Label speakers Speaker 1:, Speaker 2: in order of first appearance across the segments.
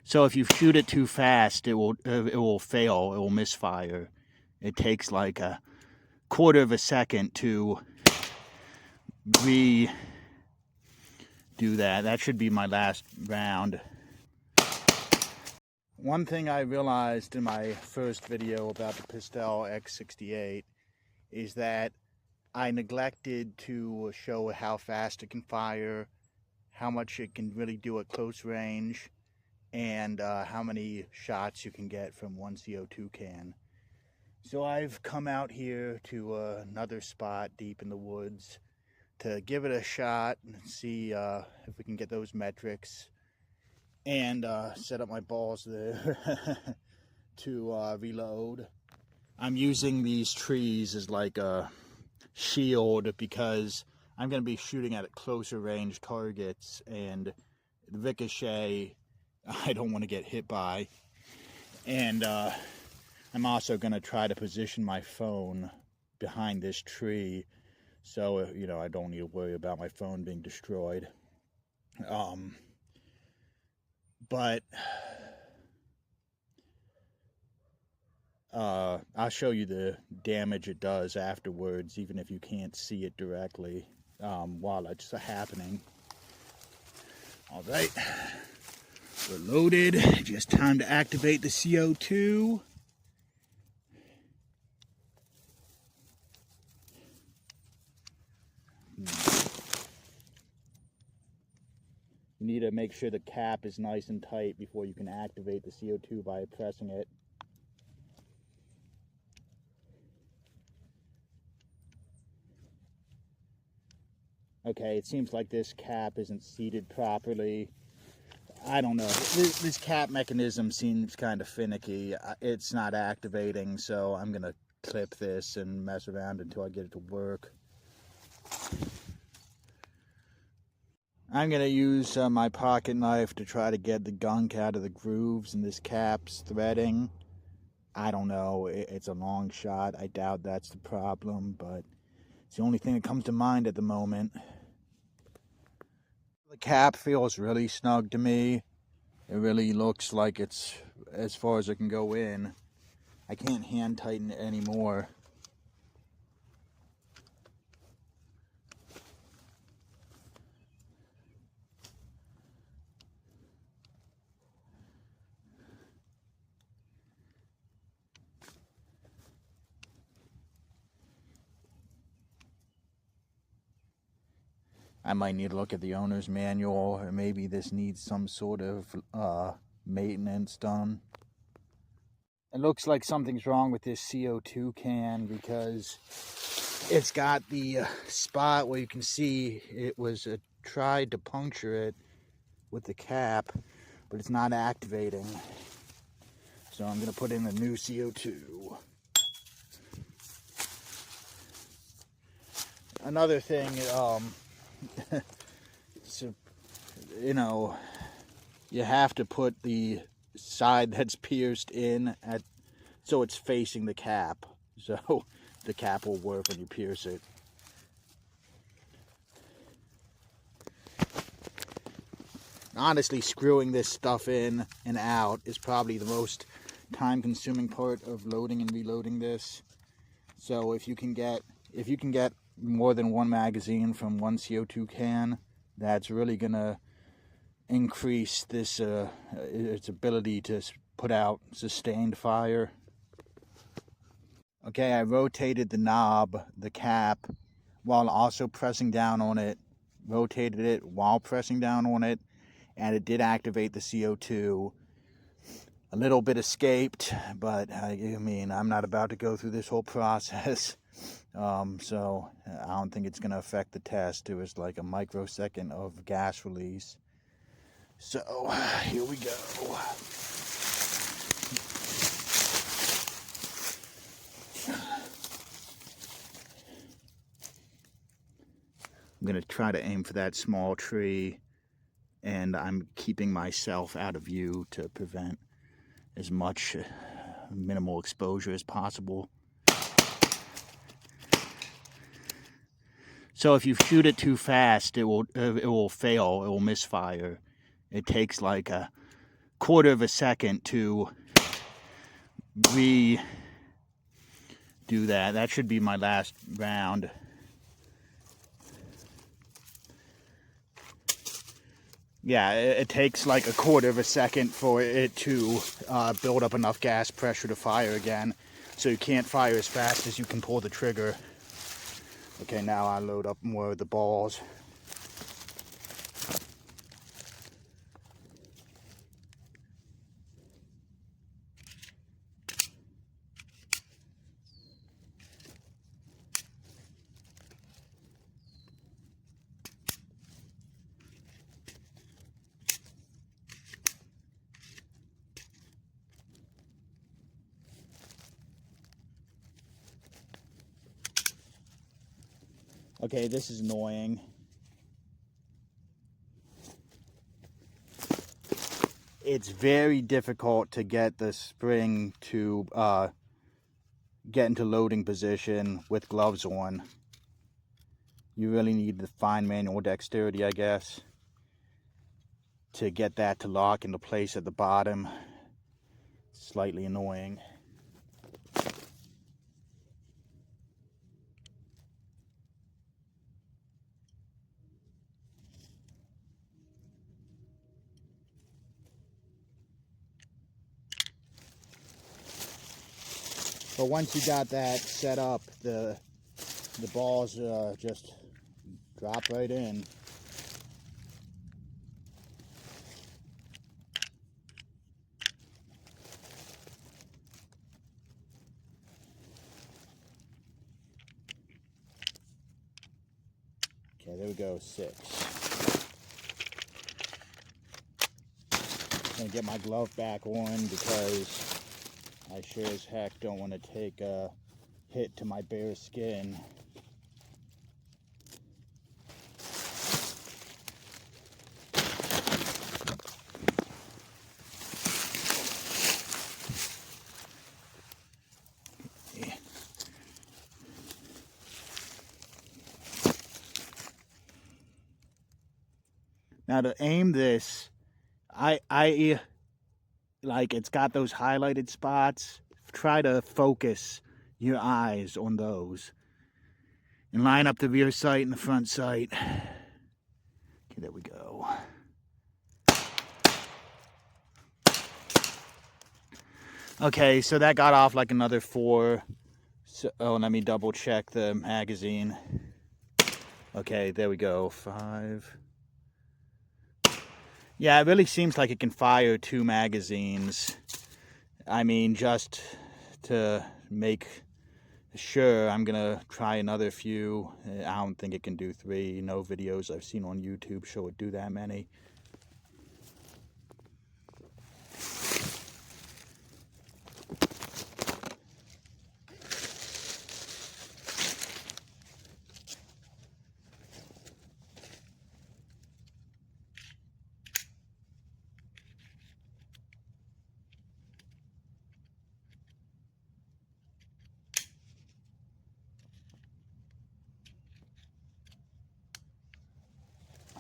Speaker 1: So if you shoot it too fast, it will fail. It will misfire. It takes like a quarter of a second to redo that. That should be my last round. One thing I realized in my first video about the Pistelle X-68 is that I neglected to show how fast it can fire, how much it can really do at close range, and how many shots you can get from one CO2 can. So I've come out here to another spot deep in the woods to give it a shot and see if we can get those metrics, and set up my balls there to reload. I'm using these trees as like a shield because I'm going to be shooting at closer range targets, and the ricochet I don't want to get hit by. And I'm also going to try to position my phone behind this tree so, you know, I don't need to worry about my phone being destroyed. But I'll show you the damage it does afterwards, even if you can't see it directly while it's happening. All right, we're loaded. Just time to activate the CO2. You need to make sure the cap is nice and tight before you can activate the CO2 by pressing it. Okay, it seems like this cap isn't seated properly. I don't know. This cap mechanism seems kind of finicky. It's not activating, so I'm going to clip this and mess around until I get it to work. I'm going to use my pocket knife to try to get the gunk out of the grooves in this cap's threading. I don't know. It's a long shot. I doubt that's the problem, but it's the only thing that comes to mind at the moment. The cap feels really snug to me. It really looks like it's as far as it can go in. I can't hand tighten it anymore. I might need to look at the owner's manual, or maybe this needs some sort of maintenance done. It looks like something's wrong with this CO2 can because it's got the spot where you can see it was tried to puncture it with the cap, but it's not activating. So I'm going to put in a new CO2. Another thing, so, you know, you have to put the side that's pierced in so it's facing the cap, so the cap will work when you pierce it. Honestly, screwing this stuff in and out is probably the most time-consuming part of loading and reloading this. So if you can get more than one magazine from one CO2 can, that's really gonna increase this its ability to put out sustained fire. Okay, I rotated the knob, the cap, while also pressing down on it. Rotated it while pressing down on it, and it did activate the CO2. A little bit escaped, but I mean, I'm not about to go through this whole process. So I don't think it's going to affect the test. It was like a microsecond of gas release. So here we go. I'm going to try to aim for that small tree, and I'm keeping myself out of view to prevent as much minimal exposure as possible. So if you shoot it too fast, it will fail. It will misfire. It takes like a quarter of a second to redo that. That should be my last round. Yeah, it takes like a quarter of a second for it to build up enough gas pressure to fire again. So you can't fire as fast as you can pull the trigger. Okay, now I load up more of the balls. Okay, this is annoying. It's very difficult to get the spring to get into loading position with gloves on. You really need the fine manual dexterity, I guess, to get that to lock into place at the bottom. Slightly annoying. But once you got that set up, the balls just drop right in. Okay, there we go, 6. I'm gonna get my glove back on because I sure as heck don't want to take a hit to my bare skin. Now to aim this, I like, it's got those highlighted spots. Try to focus your eyes on those and line up the rear sight and the front sight. Okay, there we go. Okay, so that got off like another 4. So, oh, let me double check the magazine. Okay, there we go, 5. Yeah, it really seems like it can fire 2 magazines. I mean, just to make sure, I'm gonna try another few. I don't think it can do 3. No videos I've seen on YouTube show it do that many.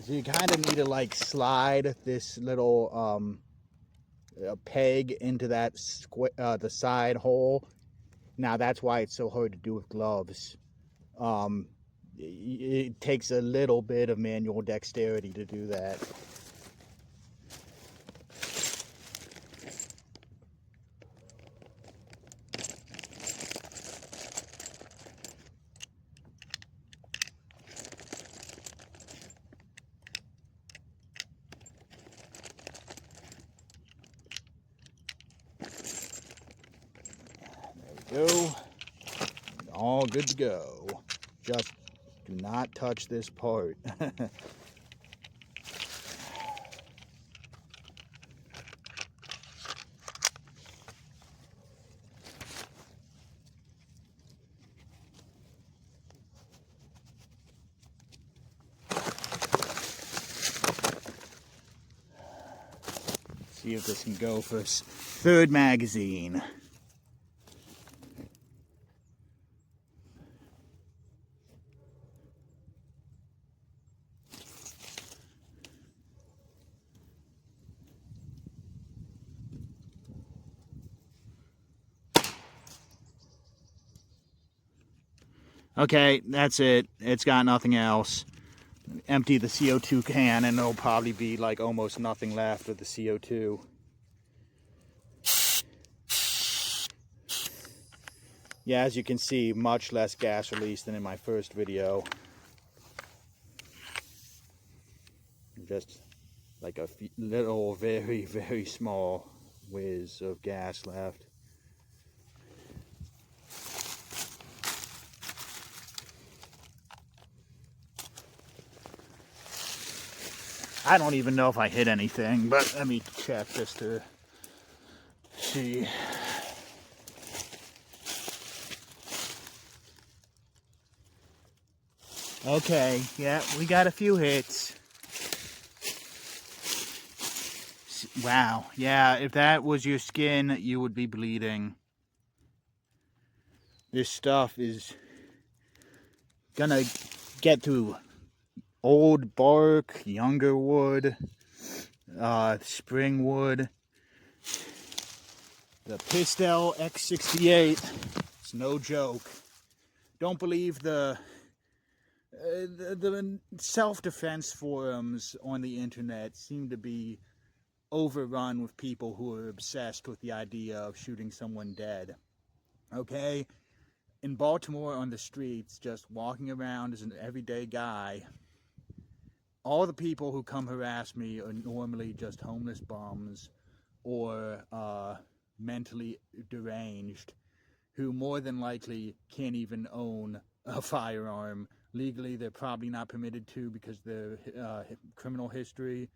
Speaker 1: So you kind of need to like slide this little peg into that the side hole. Now that's why it's so hard to do with gloves. It takes a little bit of manual dexterity to do that. Go. All good to go. Just do not touch this part. See if this can go for 3rd magazine. Okay, that's it. It's got nothing else. Empty the CO2 can and there'll probably be like almost nothing left of the CO2. Yeah, as you can see, much less gas release than in my first video. Just like a little, very, very small whiz of gas left. I don't even know if I hit anything, but let me check just to see. Okay, yeah, we got a few hits. Wow, yeah, if that was your skin, you would be bleeding. This stuff is gonna get through old bark, younger wood, spring wood. The Pistelle X-68, it's no joke. Don't believe the self-defense forums on the internet seem to be overrun with people who are obsessed with the idea of shooting someone dead. Okay? In Baltimore on the streets, just walking around as an everyday guy, all the people who come harass me are normally just homeless bums or mentally deranged who more than likely can't even own a firearm. Legally, they're probably not permitted to because of their criminal history,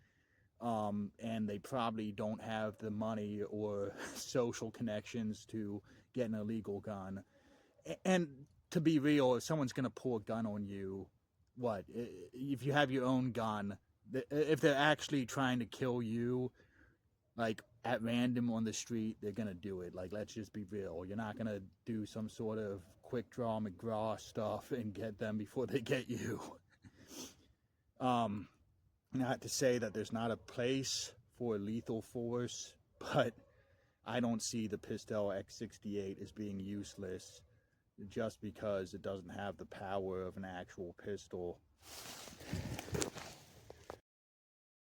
Speaker 1: and they probably don't have the money or social connections to get an illegal gun. And to be real, if someone's going to pull a gun on you, what? If you have your own gun, if they're actually trying to kill you, like at random on the street, they're gonna do it. Like, let's just be real. You're not gonna do some sort of quick draw McGraw stuff and get them before they get you. Not to say that there's not a place for lethal force, but I don't see the Pistelle X-68 as being useless just because it doesn't have the power of an actual pistol.